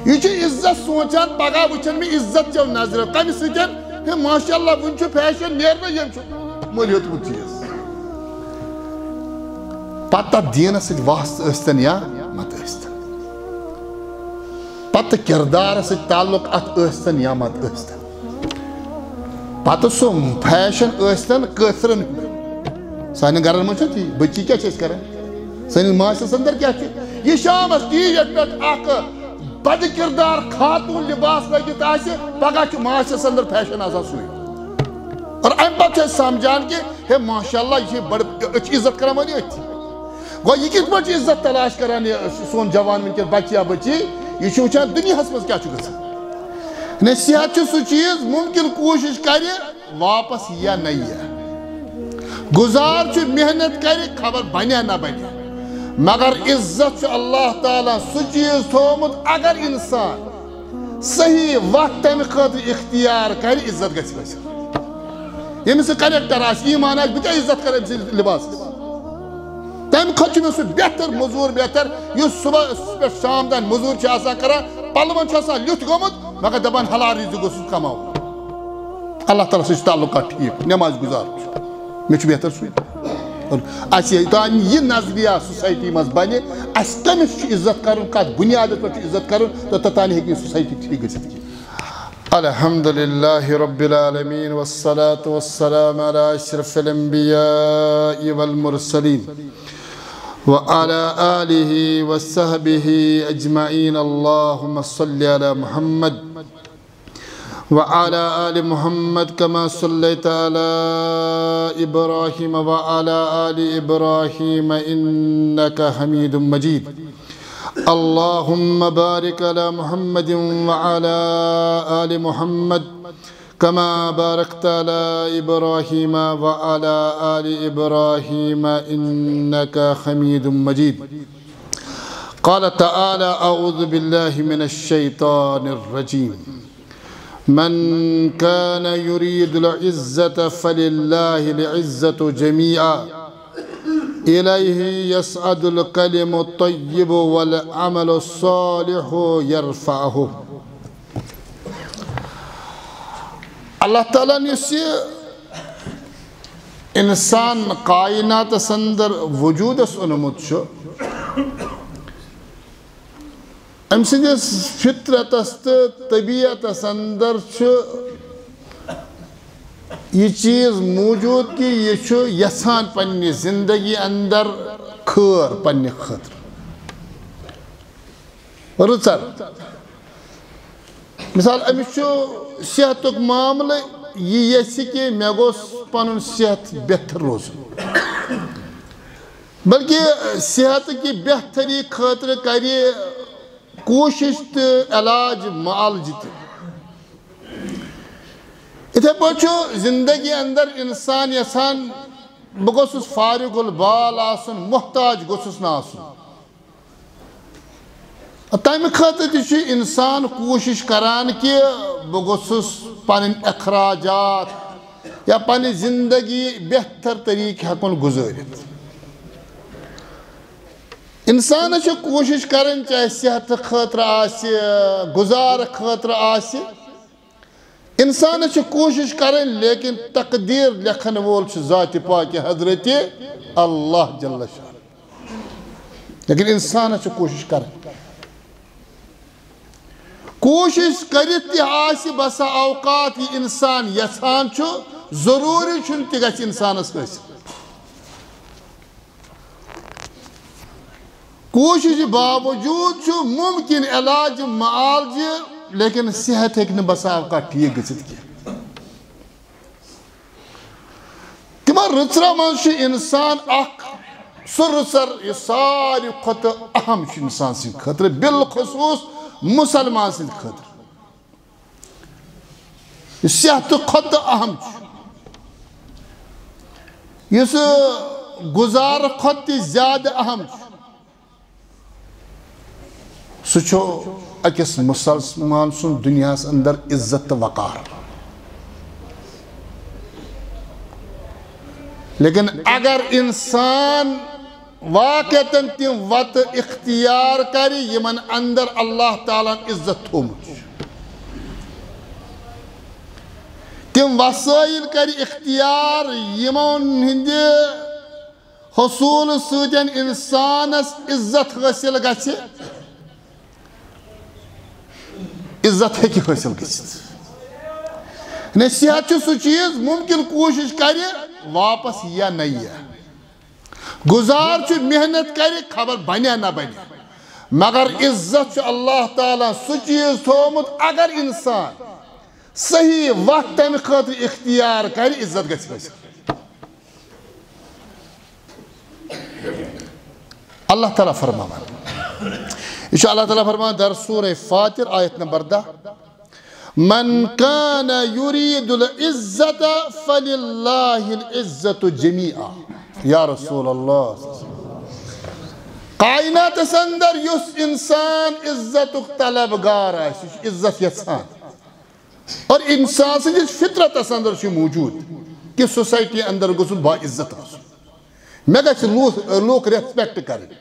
یہ عزت سوچان پگہ وچھن میں عزت چو نظر کم سن ماشاء اللہ ون فیشن نیرنا یم ملیوتمت چیز پتہ دینس ست واسطہ ٲستن یا مت ٲستن پتہ کردار ست تعلق ات ٲستن یا مت ٲستن پتہ سو فیشن ٲستن کٲثرن سانہِ گرن منٛز چھا تی بچی کیٛاہ چھِ أسۍ کران سٲنِس ماشس اندر کیٛاہ چھِ یہِ شامس ٹیٖجس پٮ۪ٹھ اکھ بد کردار خاتون لباس لگت آسہِ پگہ چھُ ماشس اندر فیشن آسان سُے اور امہِ پتہٕ چھِ أسۍ سمجھان کہ ہے ماشاء اللہ یہ چھِ بڑٕ أسۍ چھِ عزت کران وۄنۍ أتھی گوٚو یہِ کِتھ پٲٹھۍ چھِ عزت تلاش کران یہِ سون جوان وٕنکٮ۪س بچہِ یا بچی یہِ چھُ وٕچھان دُنیاہس منٛز کیٛاہ چھُ گژھان نصیحت چھُ سُہ چیٖز ممکن کوٗشش کرِ واپس یا نہ یِیہِ گزار چھُ محنت کرِ خبر بنیا نہ بنیا مگر عزت چھُ اللہ تعالیٰ سُہ چیٖز تھومُت اگر انسان صحیح وقت تمہِ خٲطرٕ اختیار کرِ عزت گژھِ گژھِ ییٚمِس سُہ کریکٹر آسہِ ایٖمان آسہِ بہٕ کیٛاہ عزت کرٕ أمۍ سٕنٛدِس لباسس تمہِ کھۄتہٕ چھُ مےٚ سُہ بہتر موٚزوٗر بہتر یُس صبحس پٮ۪ٹھ شام تام موٚزوٗرۍ چھُ آسان کران پلون چھُ آسان لیُتھ گوٚمُت مگر دپان حلال رِزق گوٚژھُس کماوُن اللہ تعالیٰ سۭتۍ چھُ تعلقات ٹھیٖک نٮ۪ماز گُزار چھُ مےٚ چھُ بہتر سُے اسہِ یوٚتانۍ یہِ نظریہ سوسایٹی منٛز بنہِ اسہِ کٔمِس چھُ عزت کرُن کتھ بُنیادس پٮ۪ٹھ چھُ عزت کرُن تہٕ توٚتانۍ ہیٚکہِ نہٕ سوسایٹی ٹھیٖک گٔژھِتھ کینٛہہ الحمدللہ رب العالمین والصلاة والسلام علی اشرف الانبیاء والمرسلین وعلى آله وصحبه أجمعين اللهم صل على محمد وعلى آل محمد كما صليت على إبراهيم وعلى آل إبراهيم إنك حميد مجيد اللهم بارك على محمد وعلى آل محمد كما باركت على إبراهيم وعلى آل إبراهيم إنك حميد مجيد قال تعالى أعوذ بالله من الشيطان الرجيم من كان يريد العزة فلله العزة جميعا إليه يصعد الكلم الطيب والعمل الصالح يرفعه اللہ تعالیٰ نے اس انسان کائنات اندر وجود اونمت ام سندس فطرتس تو طبیعتس اندر یہ چیز موجود کہ یہ یسان پننی زندگی اندر خیر پننی خاطر رچر مثال امس صحتک معاملہ یہ یس کہ مے گوس پن صحت بہتر روز بلکہ صحت کی بہتری خاطر کر کوشش تو علاج معالج اتھے پہ زندگی اندر انسان یسان بہ گوسس فارغ البال آسن محتاج گوسس نہ آسن تمہ خاطر تہ انسان کوشش کران کہ بہ گوسس پن اخراجات یا پن زندگی بہتر طریقہ ہیکن گزارت انسان کوشش کرن چاہے صحت خاطر آسہ گزار خاطر آسہ انسان کوشش کرن لیکن تقدیر لکھن وول ذات پاک حضرت اللہ جل شان لیکن انسان کوشش کرن کوشش کرت تہ آسہ بسا اوقات یہ انسان یژھان ضروری چھن تہ گژھِ انسانس حٲصِل کوشش باوجود ممکن علاج معالج لیکن صحت ہیکہ بسا اوقات ٹھیک گژھِتھ کینٛہہ تمن رٕژرا منٛز انسان اکھ سُہ رٕژر یہ ساروی کھۄتہٕ اہم انسان سٕنٛدِ خٲطرٕ بالخصوص مسلمان سٕنٛدِ خٲطرٕ یہ صحت کھۄتہٕ اہم یُس گزار کھۄتہٕ تہِ زیادٕ اہم سُہ چھُ أکِس مسلمان سُنٛد دُنیاہس اندر عزت تہٕ وقار لیکن اگر انسان واقعتاً تم وت اختیار کری یمن اندر اللہ تعالیٰ عزت تھومت تم وسائل کری اختیار یمن ہند حصول سۭتۍ انسانس عزت حٲصِل گژھِ عزت ہیٚکہِ حٲصِل گٔژھِتھ نصیحت چھُ سُہ چیٖز ممکن کوٗشش کرِ واپس یا نہ یِیہِ گزار چھُ محنت کرِ خبر بنیا نہ بنیا مگر عزت چھُ اللہ تعالیٰ سُہ چیٖز تھومُت اگر انسان صحیح وقت تمہِ خٲطرٕ اختیار کرِ عزت گژھِ حٲصِل اللہ تعالیٰ فرماوان یہ چھُ اللہ تعالیٰ فرماوان در سورہ فاطر آیت نمبر 10 من كان يريد العزة فلله العزة جميعا یا رسول اللہ کائنات اندر یس انسان عزت طلبگار آسہِ عزت یژھان اور انسان سٕنٛدِس فطرتس اندر چھُ موجود کہ سوسائٹی اندر گوٚژھ با عزت آسُن مےٚ گژھِ لوٗکھ ریسپیکٹ کرٕنۍ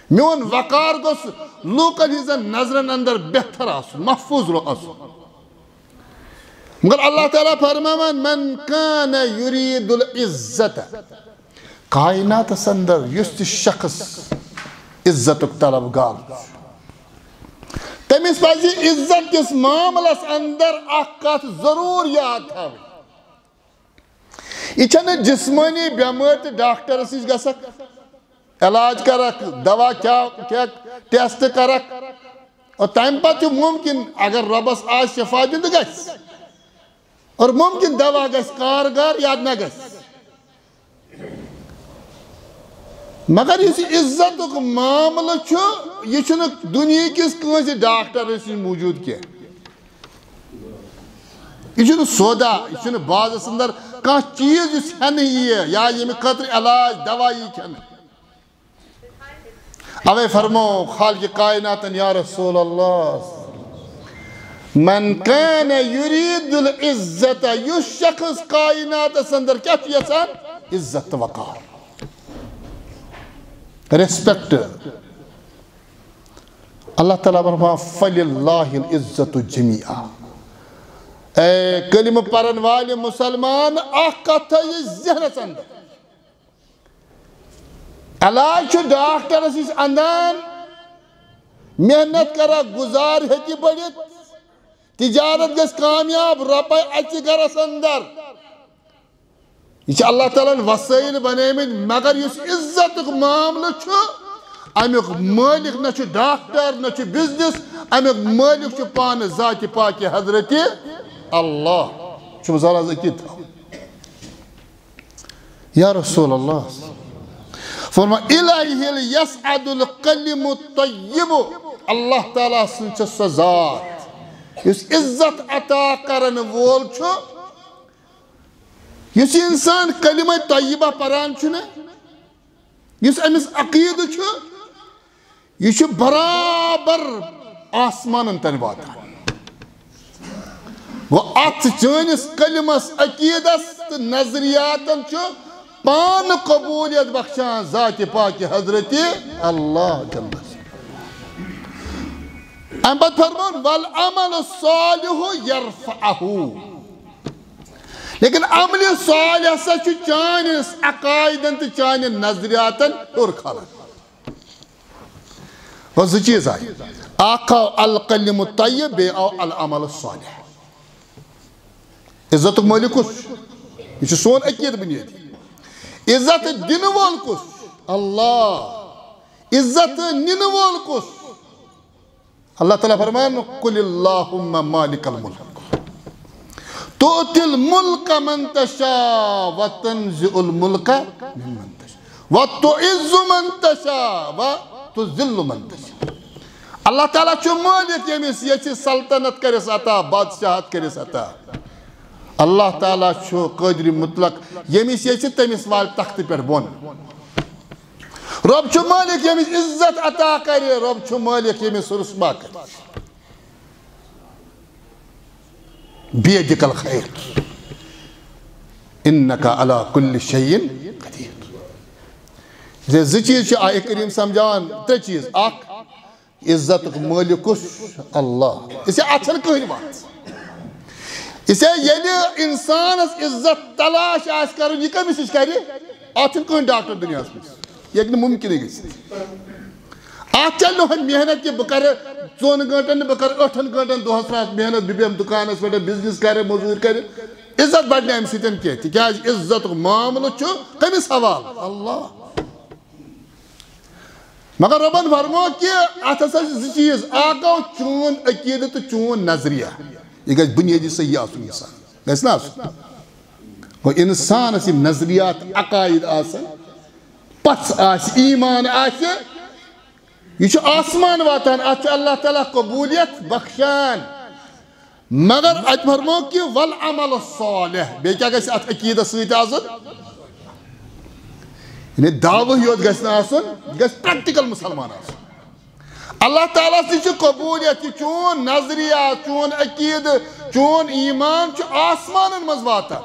میون وقار گوٚژھ لوٗکن ہٕنٛزن نظرن اندر بہتر آسُن محفوظ آسُن مگر اللہ تعالیٰ فرماوان من كان يريد العزة کائنات اندر یس تہِ شخص عزت طلبگار تٔمِس پزِ عزت کِس معاملس اندر اکھ کتھ ضروٗر یاد تھاوٕنۍ یہ چھنہٕ جسمٲنی بٮ۪مٲرۍ تہٕ ڈاکٹرس نِش گژھکھ علاج کرکھ دوا کھٮ۪کھ ٹیسٹ کرکھ اور تمہِ پتہٕ چھُ ممکن اگر رۄبس آسہِ شفا دِنہٕ گژھِ اور ممکن دوا گژھِ کارگر یا نہ گژھِ مگر یُس عزتُک معاملہٕ چھُ یہِ چھُنہٕ دُنیہِکِس کٲنٛسہِ ڈاکٹرس نِش موٗجوٗد کینٛہہ یہ چھُنہٕ سودا یہ چھُنہٕ بازرس اندر کانٛہہ چیٖز یُس ہٮ۪نہٕ یِیہِ یا ییٚمہِ خٲطرٕ علاج دوا یی کھٮ۪نہٕ اوے فرمو خالقِ کائناتن یا رسول اللہ من كان يريد العزة یُس شخص کائناتس اندر کیٛاہ چھُ یژھان عزت تہٕ وقار ریسپیکٹ اللہ تعالیٰ فرماوان فللہ العزت جمیعا اے کلمہ پرن والے مسلمان اکھ کتھ تھٲیِو ذہنس اندر علاج چھُ ڈاکٹرس نِش اندان محنت کران گزار ہیٚکہِ بٔڑِتھ تجارت گژھِ کامیاب رۄپے اژِ گرس اندر یہ چھُ اللہ تعالیٰ وسائل بنٲیمٕتۍ مگر یُس عزتُک معاملہٕ چھُ امیُک مٲلِک نہ چھُ ڈاکٹر نہ چھُ بزنس امیُک مٲلِک چھُ پانہٕ ذاتِ پاکہِ حضرتِ اللہ چھُم ذرا عقیٖد تھاوُن یا رسول اللہ فرما الہی یسعد الکلم الطیب اللہ تعالیٰ سٕنٛز چھِ سۄ ذات یُس عزت عطا کرن وول چھُ یُس انسان کلمہ طیبہ پران چھُ نا یُس أمِس عقیٖدٕ چھُ یہِ چھُ برابر آسمانن تانۍ واتان گوٚو اتھ چٲنِس کلمس عقیٖدس تہٕ نظریاتن چھُ پانہٕ قبوٗلیت بخشان ذاتِ پاکہِ حضرتِ اللہ جل امہِ پتہٕ فرمون والعمل الصالح یرفعہ لیکن عمل صالح ہسا چھُ چانِس عقائدن تہٕ چانٮ۪ن نظریاتن ہیوٚر کھالان گوٚو زٕ چیٖز آیہِ اکھ آو الکلم الطیب بیٚیہِ آو العمل الصالح عزتُک مٲلِک کُس چھُ یہِ چھُ سون عقیٖدٕ بُنیٲدی عزت دِنہٕ وول کُس اللہ عزت نِنہٕ وول کُس اللہ تعالیٰ فرمان قل اللہم مالک الملک تؤتی الملک من تشاء وتنزع الملک ممن تشاء وتعز من تشاء وتذل من تشاء اللہ تعالیٰ چھُ مٲلِک ییٚمِس یژھِ سلطنت کٔرِس عطا بادشاہت کٔرِس عطا اللہ تعالیٰ چھُ قٲدرِ مطلق ییٚمِس یژھِ تٔمِس والہِ تختہٕ پٮ۪ٹھ بۄن رۄب چھُ مٲلِک ییٚمِس عزت عطا کرِ رۄب چھُ مٲلِک ییٚمِس رُسوا کرِ بیدک الخیر انک علی کل شیء قدیر زٕ چیٖز چھِ آیہِ کریم سمجھاوان ترٛےٚ چیٖز اکھ عزتُک مٲلِک کُس اللہ اِسے اَتھ چھَنہٕ کٕہٕنۍ وَتھ اِسے ییٚلہِ اِنسانَس عزت تلاش آسہِ کَرُن یہِ کٔمِس نِش کَرِ اَتھ چھُنہٕ کٕہٕنۍ ڈاکٹر دُنیاہَس منٛز یہِ ہیٚکہِ نہٕ مُمکِنٕے گٔژھِتھ اَتھ چلہِ نہٕ وۄنۍ محنت کہِ بہٕ کَرٕ 4 گٲنٛٹن نہٕ بہٕ کَرٕ 8 گٲنٛٹن دۄہَس راتھ محنت بہٕ بیٚہمہٕ دُکانَس پٮ۪ٹھ بِزنِس کَرٕ موٚزوٗرۍ کَرِ عزت بَڑِ نہٕ اَمہِ سۭتۍ کیٚنٛہہ تِکیٛازِ عزتُک معاملہٕ چھُ کٔمِس حوالہٕ اللہ مگر رۄبن فرمو کہِ اَتھ ہسا چھِ 2 چیٖز اکھ گوٚو چون عقیٖدٕ تہٕ چون نظریہ یہِ گژھِ بُنیٲدی صحیح آسُن اِنسان گژھِ نہ آسُن گوٚو اِنسانَس یِم نظریات عقایِد آسن پَژھ آسہِ ایٖمان آسہِ یہ چھُ آسمان واتان اَتھ چھُ اللہ تعالیٰ قبوٗلیت بخشان مگر اَتہِ فرمو کہِ وَالعمل الصالح بیٚیہِ کیٛاہ گژھِ اَتھ عقیٖدَس سۭتۍ آسُن یعنی دعوٕے یوت گژھِ نہٕ آسُن یہِ گژھِ پرٛٮ۪کٹِکل مُسلمان آسُن اللہ تعالیٰ تہِ چھُ قبوٗلیت یہِ چون نظریات چون عقیٖدٕ چون ایٖمان چھُ آسمانن منٛز واتان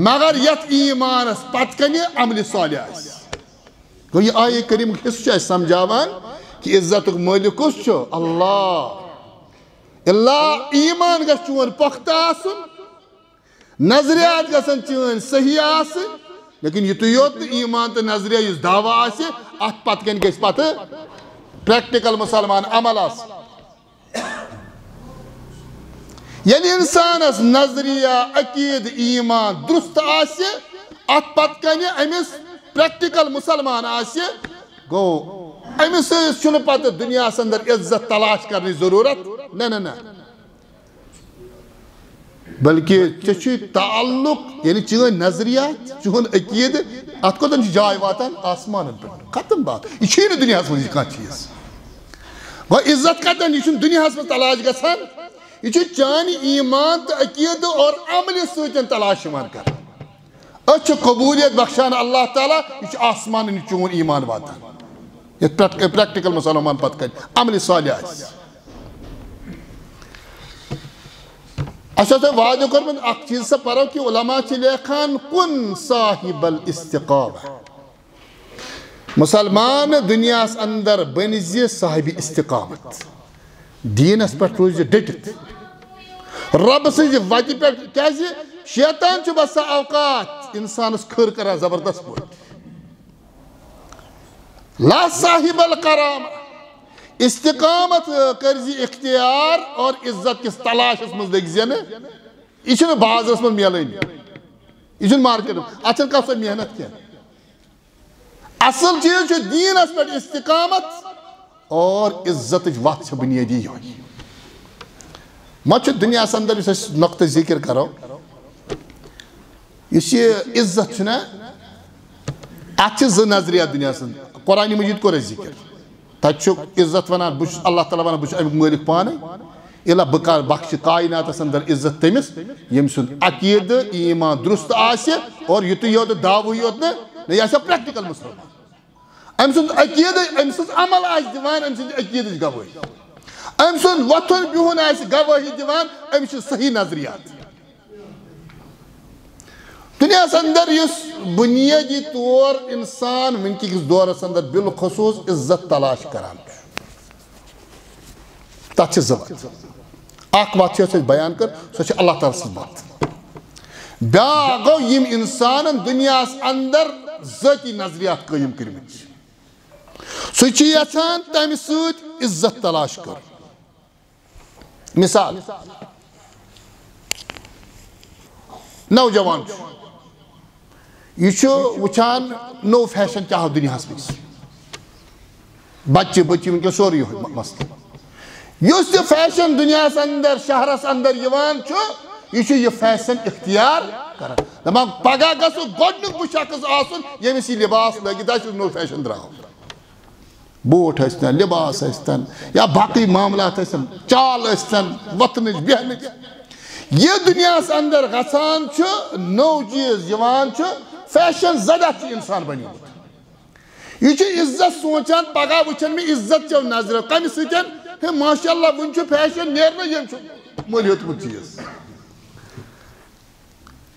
مگر یتھ ایٖمانس پتہٕ کنہِ عملہِ صالح آسہِ گوٚو یہِ آیے کریٖمُک حِصہٕ چھُ اَسہِ سمجھاوان کہِ عزتُک مٲلِک کُس چھُ اللہ اللہ ایٖمان گژھِ چون پۄختہٕ آسُن نظریات گژھن چٲنۍ صحیح آسٕنۍ لیکن یُتُے یوت نہٕ ایٖمان تہٕ نظریہ یُس دعوا آسہِ اَتھ پتہٕ کَنۍ گژھِ پتہٕ پرٛٮ۪کٹِکل مُسلمان عمل آسُن ییٚلہِ اِنسانس نظریہ عقیٖدٕ ایٖمان درُست آسہِ اَتھ پتہٕ کَنہِ أمِس پرٛٮ۪کٹِکل مُسلمان آسہِ گوٚو أمِس سۭتۍ چھُنہٕ پتہٕ دُنیاہس انٛدر عزت تلاش کرنٕچ ضروٗرت نہ بلکہِ ژےٚ چھُے تعلُق یعنی چٲنۍ نظریات چون عقیٖدٕ اَتھ کوٚتن چھِ جاے واتان آسمانن پٮ۪ٹھ ختم بات یہِ چھُے نہٕ دُنیاہس منٛز یہِ کانٛہہ چیٖز گوٚو عزت کتٮ۪ن یہِ چھُنہٕ دُنیاہس منٛز تلاش گژھان یہِ چھُ چانہِ ایٖمان تہٕ عقیٖدٕ اور عملہِ سۭتۍ تلاش یِوان کرنہٕ أسۍ چھِ قبوٗلیت بخشان اللہ تعالیٰ یہِ چھُ آسمانن یہِ چون ایٖمان واتان یتھ پرٛٮ۪کٹِکل مُسلمان پتہٕ کنہِ عملہِ صالح آسہِ اَسہِ اوس تۄہہِ وعدٕ کوٚرمُت اکھ چیٖز سا پرو کہِ علما چھِ لیکھان کُن صاحب الاستقامہ مُسلمان دُنیاہس انٛدر بنہِ زِ صاحبِ استقامت دیٖنس پٮ۪ٹھ روٗزِ ڈٔٹِتھ رۄبہٕ سٕنٛزِ وتہِ پٮ۪ٹھ کیٛازِ شیطان چھُ باسان اوقات اِنسانس کھٕر کران زبردست پٲٹھۍ لا صاحب الکرامہ استقامت کرزِ اختیار اور عزت کِس تلاشس منٛز لٔگۍ زِ نہٕ یہِ چھُنہٕ بازرس منٛز میلٲنی یہِ چھُنہٕ مارکیٹس اتھ چھنہٕ کانٛہہ سۄ محنت کینٛہہ اصل چیٖز چھُ دیٖنس پٮ۪ٹھ استقامت اور عزتٕچ وتھ چھِ بُنیٲدی یِہوٚے ما چھُ دُنیاہس انٛدر یُس أسۍ نۄقطہٕ ذِکر کرو یُس یہِ عزت چھُنہ اتھ چھِ 2 نظریات دُنیاہس انٛدر قرآنہِ مجیٖد کوٚر اَسہِ ذِکر تَتہِ چھُ عزت ونان بہٕ چھُس اللہ تعالیٰ ونان بہٕ چھُس امیُک مٲلِک پانے اِلا بہٕ کر بخشہِ کایناتس انٛدر عزت تٔمِس ییٚمہِ سُنٛد عقیٖدٕ ایٖمان درُست آسہِ اور یُتُے یوت دعوٕے یوت نہٕ یہِ آسہِ پرٛٮ۪کٹِکل مُسلمان أمۍ سُنٛد عقیٖدٕ أمۍ سٕنٛز عمل آسہِ دِوان أمۍ سٕنٛدِ عقیٖدٕچ گوٲہی أمۍ سُنٛد وۄتھُن بِہُن آسہِ گوٲہی دِوان أمِس چھِ صحیح نظریات دُنیاہس انٛدر یُس بُنیٲدی طور اِنسان وٕنکِکِس دورس انٛدر بالخصوٗص عزت تلاش کران چھُ تتھ چھِ 2 وَتہٕ اکھ وَتھ یۄس اَسہِ بیان کٔر سۄ چھِ اللہ تعالیٰ سٕنٛز وَتھ بیٛاکھ گوٚو یِم اِنسانن دُنیاہس انٛدر ذٲتی نظریات قٲیِم کٔرمٕتۍ چھِ سُہ چھُ یژھان تمہِ سۭتۍ عزت تلاش کرُن مِثال نوجوان چھُ یہِ چھُ وٕچھان نوٚو فیشن کیٛاہ آو دُنیاہس منٛز بچہِ بٔچی وٕنکٮ۪س سورُے یِہوٚے مسلہٕ یُس تہِ فیشن دُنیاہس انٛدر شہرس انٛدر یِوان چھُ یہِ چھُ یہِ فیشن اختیار کران دپان پگہہ گژھُ گۄڈنیُک بہٕ شخص آسُن ییٚمِس یہِ لِباس لٲگِتھ آسہِ یُس نوٚو فیشن درٛاو بوٗٹھ ٲسۍتن لِباس ٲسۍتن یا باقٕے معاملات ٲسۍتن چال ٲسۍتن وۄتھنٕچ بیہنٕچ یہِ دُنیاہس انٛدر گژھان چھُ نوٚو چیٖز یِوان چھُ فیشن زدہ چھُ اِنسان بنیومُت یہِ چھُ عزت سونٛچان پگہہ وٕچھن مےٚ عزت چیو نظرو کمہِ سۭتۍ ہے ماشاء اللہ وُنہِ چھُ فیشن نیرنٕے ییٚمۍ چھُ مٔلۍ ہیوٚتمُت چیٖز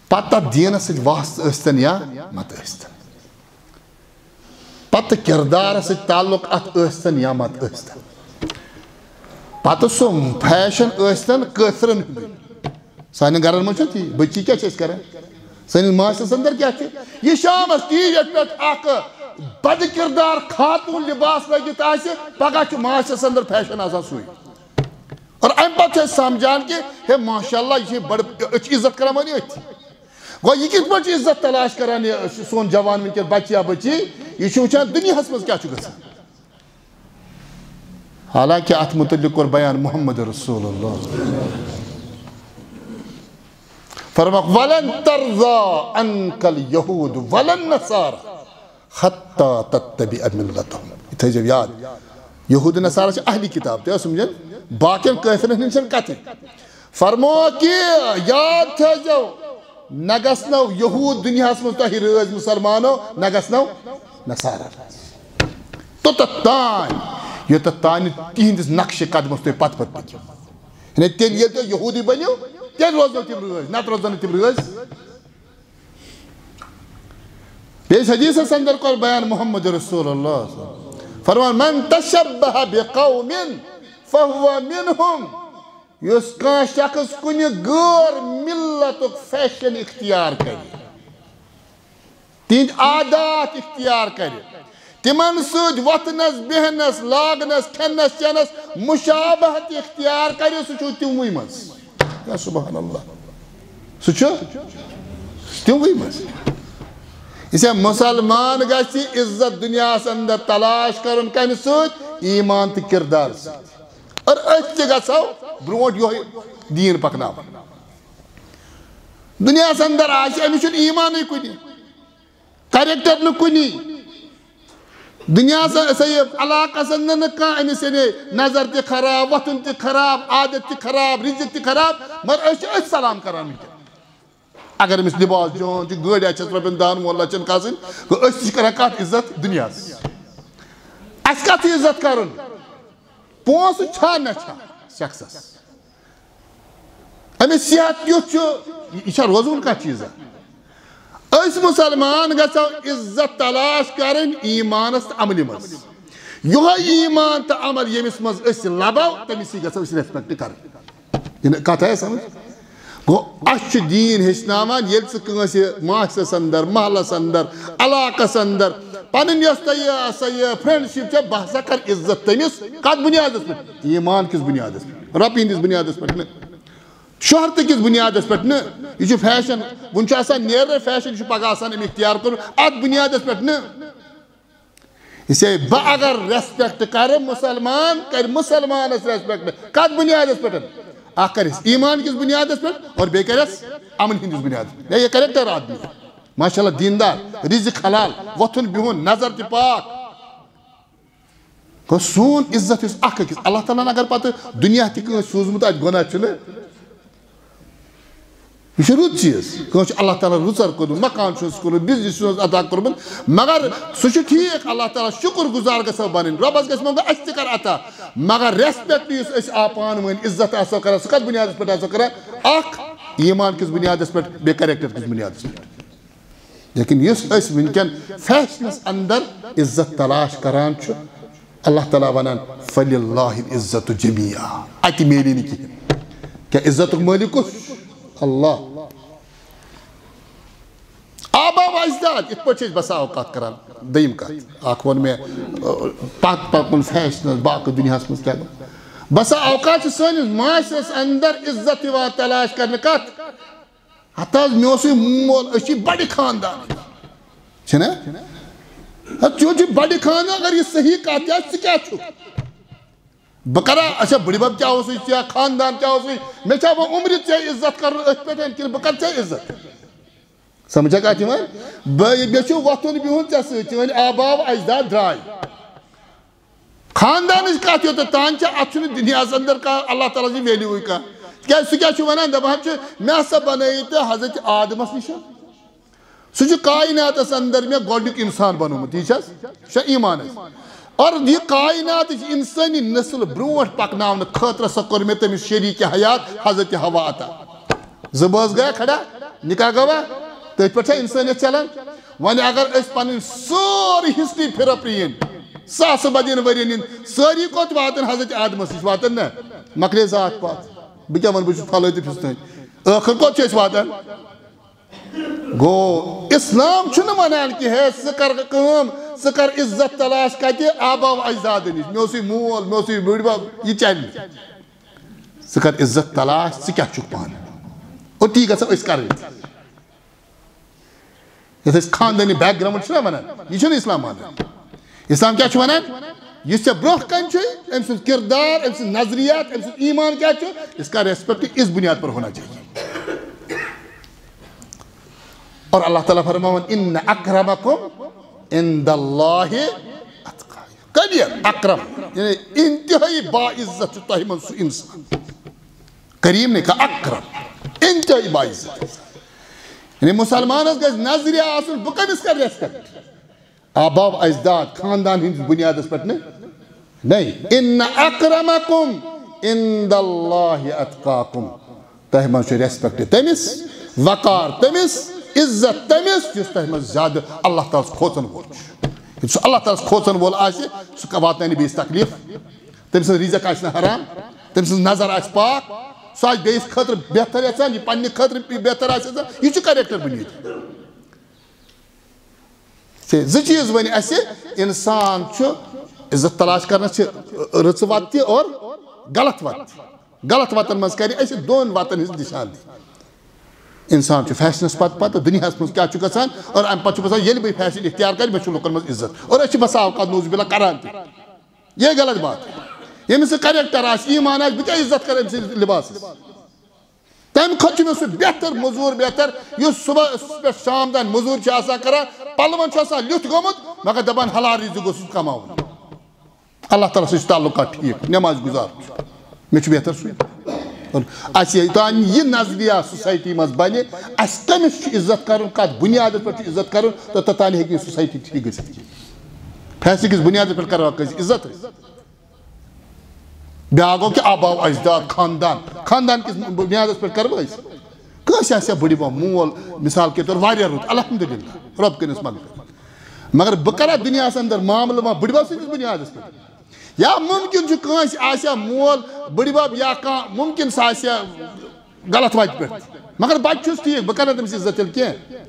پتہٕ تتھ دیٖنس سۭتۍ واسطہٕ ٲسۍتن یا مت ٲسۍتن پتہ کردار سے تعلق ات ٲسۍتن یا مت ٲسۍتن پتہ سُہ فیشن ٲسۍتن کٲثرن ہُنٛد سانٮ۪ن گرن منٛز چھا تی بچی کیٛاہ چھِ أسۍ کران سٲنِس معاشرس انٛدر کیٛاہ چھُ یہِ شامس ٹی وی پٮ۪ٹھ اکھ بد کردار خاتون لباس لٲگِتھ آسہِ پگاہ چھُ معاشرس انٛدر فیشن آسان سُے اور امہِ پتہٕ چھِ أسۍ سمجھان کہ ہے ماشاء اللہ یہِ چھِ بڑٕ أسۍ چھِ عزت کران وۄنۍ أتھی گوٚو یہِ کِتھ پٲٹھۍ چھُ عزت تلاش کران یہِ سون جوان وٕنکٮ۪ن بچہِ یا بچی یہِ چھُ وٕچھان دُنیاہس منٛز کیٛاہ چھُ گژھان حالانکہ اتھ متعلق کوٚر بیان محمد رسول اللہ فرماک ولن ترضى عنك اليهود ولا النصارى حتى تتبع ملتهم یہ تھٲیزیو یاد یہود نصارہ چھِ اہلی کتاب تُہۍ ٲسِو سمجھان باقین کٲفرن ہٕنٛدۍ چھنہٕ کتھٕے فرمو کہ یاد تھٲیزیو نہ گژھنو یہود دنیاہس منٛز تۄہہِ رٲضۍ مُسلمانو نہ گژھنو نصارہ توٚتتھ تانۍ یوٚتتھ تانۍ تِہنٛدِس نقشہِ قدمس تُہۍ پتہٕ پتہٕ پٔکِو یعنی تیٚلہِ ییٚلہِ تُہۍ یہوٗدی بٔنِو تیٚلہِ روزنو تِم رٲضۍ نتہٕ روزن نہٕ تِم رٲضۍ بیٚیہِ حدیثس اندر کوٚر بیان محمد رسول اللہ فرمان من تشبہ بقوم فهو منهم یُس کانٛہہ شخص کُنہِ غٲر ملتُک فیشن اختیار کرِ تِہنٛدۍ عادات اختیار کرِ تِمن سۭتۍ وۄتھنس بیہنس لاگنس کھٮ۪نس چٮ۪نس مشابہت اختیار کرِ سُہ چھُ تِموٕے منٛز یا سبحان اللہ سُہ چھُ تِموٕے منٛز اس لیے مسلمان گژھِ عزت دنیاہس اندر تلاش کرُن کمہِ سۭتۍ ایمان تہٕ کردار سۭتۍ اور أسۍ تہِ گژھو برونٛٹھ یِہوے دیٖن پکناوُن دُنیاہس اندر آسہِ أمِس چھُنہٕ ایمانٕے کُنہِ کریکٹر نہٕ کُنی دُنیاہس علاقس اندر نہٕ کانٛہہ أمِس یعنی نظر تہِ خراب وۄتھُن تہِ خراب عادت تہِ خراب رِزق تہِ خراب مگر أسۍ چھِ أتھۍ سلام کران وٕنکٮ۪ن اگر أمِس لباس جان چھُ گٲڑۍ آسٮ۪س رۄپین 10 لَچھن کھسٕنۍ گوٚو أسۍ تہِ چھِ کران کتھ عزت دُنیاہس اَسہِ کتھ عزت کرُن پونٛسہٕ چھا نہ چھا شخصس أمِس صحت کیُتھ چھُ یہِ چھا روزوُن کانٛہہ چیٖزا أسۍ مُسلمان گژھو عزت تلاش کرٕنۍ ایمانس تہٕ عملہِ منٛز یِہوے ایمان تہٕ عمل ییٚمِس منٛز أسۍ لبو تٔمِسٕے گژھو أسۍ ریسپیکٹ کرٕنۍ کتھ آیہِ سمجھ گوٚو اَسہِ چھُ دیٖن ہیٚچھناوان ییٚلہِ ژٕ کٲنٛسہِ معاشرس اندر محلس اندر علاقس اندر پنٕنۍ یۄس تۄہہِ یہِ فرینڈشِپ چھےٚ بہٕ ہسا کرٕ عزت تٔمِس کتھ بُنیادس پٮ۪ٹھ ایمان کِس بُنیادس پٮ۪ٹھ رۄپیہِ ہٕنٛدِس بُنیادس پٮ۪ٹھ نہٕ شہرتہٕ کِس بُنیادس پٮ۪ٹھ نہٕ یہِ چھُ فیشن وُنہِ چھُ آسان نیرنے فیشن یہِ چھُ پگاہ آسان أمۍ اختیار کوٚرمُت اتھ بُنیادس پٮ۪ٹھ نہٕ اس لیے بہٕ اگر ریسپیکٹ کرٕ مُسلمان کرِ مُسلمانس ریسپیکٹ کتھ بُنیادس پٮ۪ٹھ اکھ کرٮ۪س ایمان کِس بُنیادس پٮ۪ٹھ اور بیٚیہِ کرٮ۪س عمل ہٕنٛدِس بُنیادس پٮ۪ٹھ یہِ کریکٹر آدمی ماشاء اللہ دیندار رزق حلال وۄتھُن بِہُن نظر تہِ پاک گوٚو سون عزت یُس اکھ أکِس اللہ تعالیٰ ہن اگر پتہٕ دُنیا تہِ کٲنٛسہِ سوٗزمُت آسہِ گۄناہ چھُنہٕ یہ چھُ رُت چیٖز کٲنٛسہِ چھُ اللہ تعالیٰ رُژر کوٚرمُت مکان چھُس کوٚرمُت بِزنِس چھُس عطا کوٚرمُت مگر سُہ چھُ ٹھیٖک اللہ تعالیٰ شُکر گُزار گژھو بنٕنۍ رۄبس گژھِ منٛگُن اَسہِ تہِ کر عطا مگر ریسپیکٹ یُس أسۍ پانہٕ ؤنۍ عزت آسو کران سُہ کتھ بُنیادس پٮ۪ٹھ آسو کران اکھ ایمان کِس بُنیادس پٮ۪ٹھ بیٚیہِ کریکٹر کِس بُنیادس پٮ۪ٹھ لیکن یُس أسۍ وٕنکٮ۪ن فیشنس اندر عزت تلاش کران چھُ اللہ تعالیٰ ونان فللہ العزت جمیعا اتہِ میلہِ نہٕ کِہیٖنۍ کیٛاہ عزتُک مٲلِک کُس اللہ آبا و اجداد یِتھ پٲٹھۍ چھِ أسۍ بسا اوقات کران دوٚیِم کتھ اکھ ووٚن مےٚ پتہٕ پکُن فیشنس باقٕے دُنیاہس منٛز کیٛاہ گوٚو بسا اوقات چھِ سٲنِس معاشرس اندر عزت یِوان تلاش کرنہٕ کتھ ہتہٕ حظ مےٚ اوسُے مول أسۍ چھِ بڑِ خاندان چھِنہ چون چھُ بڑِ خاندان اگر یہِ صحیح کتھ آسہِ ژٕ کیٛاہ چھُکھ بہٕ کرا اچھا بٕڈِبب کیٛاہ اوسُے ژےٚ خاندان کیٛاہ اوسُے مےٚ چھا وۄنۍ عمرِ ژےٚ عزت کرُن أتھۍ پٮ۪ٹھ کِنہٕ بہٕ کرٕ ژےٚ عزت سمجھا کتھ یِوان مےٚ چھُ وۄتھُن بِہُن ژےٚ سۭتۍ چٲنۍ آبا و اجداد درٛاے خاندانٕچ کتھ یوٚتتھ تانۍ چھِ اتھ چھُنہٕ دُنیاہس اندر کانٛہہ اللہ تعالیٰ سٕنٛز ویلیوٗوٕے کانٛہہ تِکیٛازِ سُہ کیٛاہ چھُ ونان دپان چھُ مےٚ ہسا بنٲیِو حضرت آدمس نِش سُہ چھُ کایناتس اندر مےٚ گۄڈنیُک انسان بنومُت تی چھس یہِ چھا ایمان اَسہِ اور یہِ کایناتٕچ انسٲنی نسل برونٛٹھ پکناونہٕ خٲطرٕ سۄ کوٚر مےٚ تٔمِس شریٖکہِ حیات حضرت ہوا عطا زٕ بٲژ گٔیا کھڑا نکاح گواہ تٔتھۍ پٮ۪ٹھ چھا انسٲنیت چلان ون اگر اس پن سوری ہسٹری پھر پرین ساس بدین ورین ساری کوت واتن حضرت آدم نش واتن نا مکلے ذات پات بہ کیا ون بہ پھلے تہ پھستن ٲخر کوت چھ واتن گو اسلام چھُنہٕ ونان کہ ہے ژٕ کر کٲم ژٕ کر عزت تلاش کتہِ آباو اجداد نش مے اوسُے مول مے اوسُے بٔڑۍ بب یہ چلہِ ژٕ کر عزت تلاش ژٕ کیٛاہ چھُکھ پانہٕ اوٚتی گژھو أسۍ کرٕنۍ یتھ أسۍ خاندٲنی بیک گراوُنڈ چھُنہ ونان یہ چھُنہٕ اسلام ونان اسلام کیٛاہ چھُ ونان یُس ژےٚ برونٛہہ کَنہِ چھُے أمۍ سُنٛد کردار أمۍ سٕنٛز نظریات أمۍ سُنٛد ایمان کیٛاہ چھُ اس کا ریسپیکٹ اس بنیاد پر ہونا چاہیے اور اللہ تعالیٰ فرماون ان اکرمکم عند اللہ اتقاکم کبیر اکرم یعنی انتہائی باعزت چھُ تۄہہِ منٛز سُہ انسان کریم نے کہا اکرم انتہائی باعزت یعنی مسلمانس گژھِ نظریہ آسُن بہٕ کٔمِس کر ریسپیکٹ آباو اجداد خاندان ہندس بنیادس پہ نہیں ان اکرمکم عند اللہ اتقاکم تہ من ریسپیکٹ تمس وقار تمس عزت تمس جس تہ من زیادہ اللہ تعالیٰ کھوژن وول سہ اللہ تعالیٰ کھوژن وول آسہ سہ واتناونہِ بیٚیِس تکلیف تٔمۍ سٕنٛز رزق آسہِ نہٕ حرام تٔمۍ سٕنٛز نظر آسہِ پاک سہ آسہِ بیٚیِس خٲطرٕ بہتر یژھان یہ پننہِ خٲطرٕ بہتر آسہِ یژھان یہ چھُ کریکٹر بنیاد زٕ چیٖز ؤنۍ اَسہِ اِنسان چھُ عزت تلاش کرنس رٕژ وتھ تہِ اور غلط وتھ غلط وتن منٛز کرِ اَسہِ دۄن وتن ہٕنٛز نِشان دی انسان چھُ فیشنس پتہٕ پتہٕ دُنیاہس منٛز کیٛاہ چھُ گژھان اور امہِ پتہٕ چھُ باسان ییٚلہِ بہٕ فیشن اختیار کرٕ مےٚ چھُ لُکن منٛز عزت اور أسۍ چھِ بسا اوقات نوز بِلا کران تہِ یہ غلط بات ییٚمِس سُہ کریکٹر آسہِ ایمان آسہِ بہٕ کیٛاہ عزت کرٕ أمۍ سٕنٛدِس لباسس تمہِ کھۄتہٕ چھُ مےٚ سُہ بہتر موٚزوٗر بہتر یُس صبحس پٮ۪ٹھ شام تام موٚزوٗرۍ چھُ آسان کران پلون چھُ آسان لیُتھ گوٚمُت مگر دپان حلال رزق گوٚژھُس کماوُن اللہ تعالیٰ سۭتۍ چھُ تعلقات ٹھیٖک نٮ۪ماز گُزار چھُ مےٚ چھُ بہتر سُے اَسہِ یوٚتانۍ یہِ نظریہ سوسایٹی منٛز بنہِ اَسہِ کٔمِس چھُ عزت کرُن کتھ بُنیادس پٮ۪ٹھ چھُ عزت کرُن تہٕ توٚتانۍ ہیٚکہِ نہٕ سوسایٹی ٹھیٖک گٔژھِتھ کینٛہہ فیصلہٕ کِس بُنیادس پٮ۪ٹھ کروا کٲنٛسہِ عزت بیٛاکھ گوٚو کہِ آباو اجداد خاندان خاندان کِس بُنیادس پٮ۪ٹھ کرو أسۍ کٲنٛسہِ آسہِ ہا بٕڈِ بب مول مثال کے طور واریاہ رُت الحمدُاللہ رۄب کٔرِنَس مغفرت مگر بہٕ کرا دُنیاہس اندر معاملہٕ ما بٕڈِ بب سٕنٛدِس بُنیادس پٮ۪ٹھ یا ممکن چھُ کٲنٛسہِ آسہِ ہا مول بٕڈِ بب یا کانٛہہ ممکن سُہ آسہِ ہا غلط وتہِ پٮ۪ٹھ مگر بچہِ چھُس ٹھیٖک بہٕ کرٕ نہٕ تٔمِس عزت تیٚلہِ کینٛہہ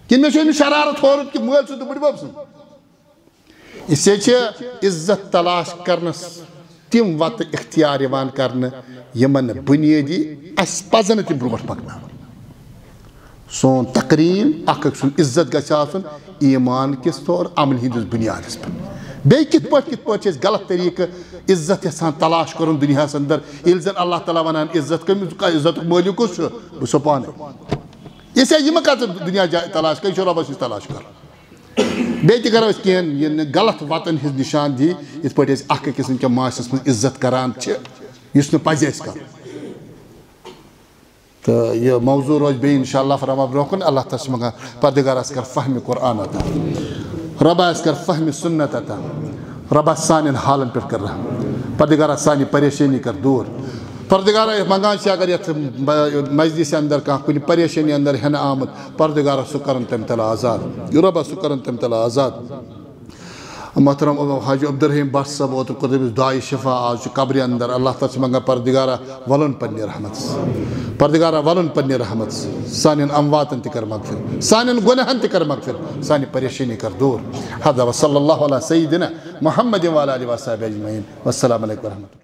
کِنہٕ مےٚ چھُ أمِس شرارت ہورُن کہِ مٲلۍ سُنٛد تہٕ بٕڈِ بب سُنٛد اس لیے چھِ عزت تلاش کرنس تِم وتہٕ اختیار یِوان کرنہٕ یِمن نہٕ بُنیٲدی اَسہِ پزن نہٕ تِم برونٛٹھ پکناوٕنۍ سون تقریٖم اکھ أکۍ سُنٛد عزت گژھِ آسُن ایمان کِس طور عملہِ ہِنٛدِس بُنیادس پٮ۪ٹھ بیٚیہِ کِتھ پٲٹھۍ چھِ أسۍ غلط طریٖقہٕ عزت یژھان تلاش کرُن دُنیاہس اندر ییٚلہِ زن اللہ تعالیٰ ونان عزت کٔمِس عزتُک مٲلِک کُس چھُ بہٕ چھُسو پانے یہِ چھا یِمہٕ کَتھ دُنیا جایہِ تلاش کَرٕ یہِ چھُ رۄبس نِش تلاش کرُن بیٚیہِ تہِ کرو أسۍ کینٛہہ یہِ نہٕ غلط وتن ہٕنٛز نِشان دی یِتھ پٲٹھۍ أسۍ اکھ أکِس وٕنکٮ۪ن معاشرس منٛز عزت کران چھِ یُس نہٕ پزِ اَسہِ کرُن تہٕ یہِ موضوٗع روزِ بیٚیہِ انشاء اللہ فرما برونٛہہ کُن اللہ تعالیٰ چھُ منٛگان پردِگار آسہِ کر فہمِ قرآن عطا رۄب آسہِ کر فہمِ سُنت عطا رۄب آسہِ سانٮ۪ن حالن پٮ۪ٹھ کر رحم پردِگار سانہِ پریشٲنی کر دوٗر پردِگارا منٛگان چھِ اگر یتھ مجلسہِ اندر کانٛہہ کُنہِ پریشٲنی اندر ہٮ۪نہٕ آمُت پردِگارا سُہ کرُن تمہِ تلہٕ آزاد رۄبا سُہ کرُن تمہِ تلہٕ آزاد محترم حاجی عبدالرحیٖم بٹ صٲب اوترٕ کوٚر تٔمِس دعایہِ شفا آز چھُ قبرِ اندر اللہ تعالیٰ چھُ منٛگان پردِگارا وَلُن پننہِ رحمتس پردِگارا وَلُن پننہِ رحمتس سانٮ۪ن امواتن تہِ کر مغفر سانٮ۪ن گۄنہن تہِ کر مغفر سانہِ پریشٲنی کر دوٗر حضا وصلی اللہ علیہ سیدنا محمد وعلیٰ آلہِ وصحبہ اجمعین والسلام علیکم ورحمتہ اللہ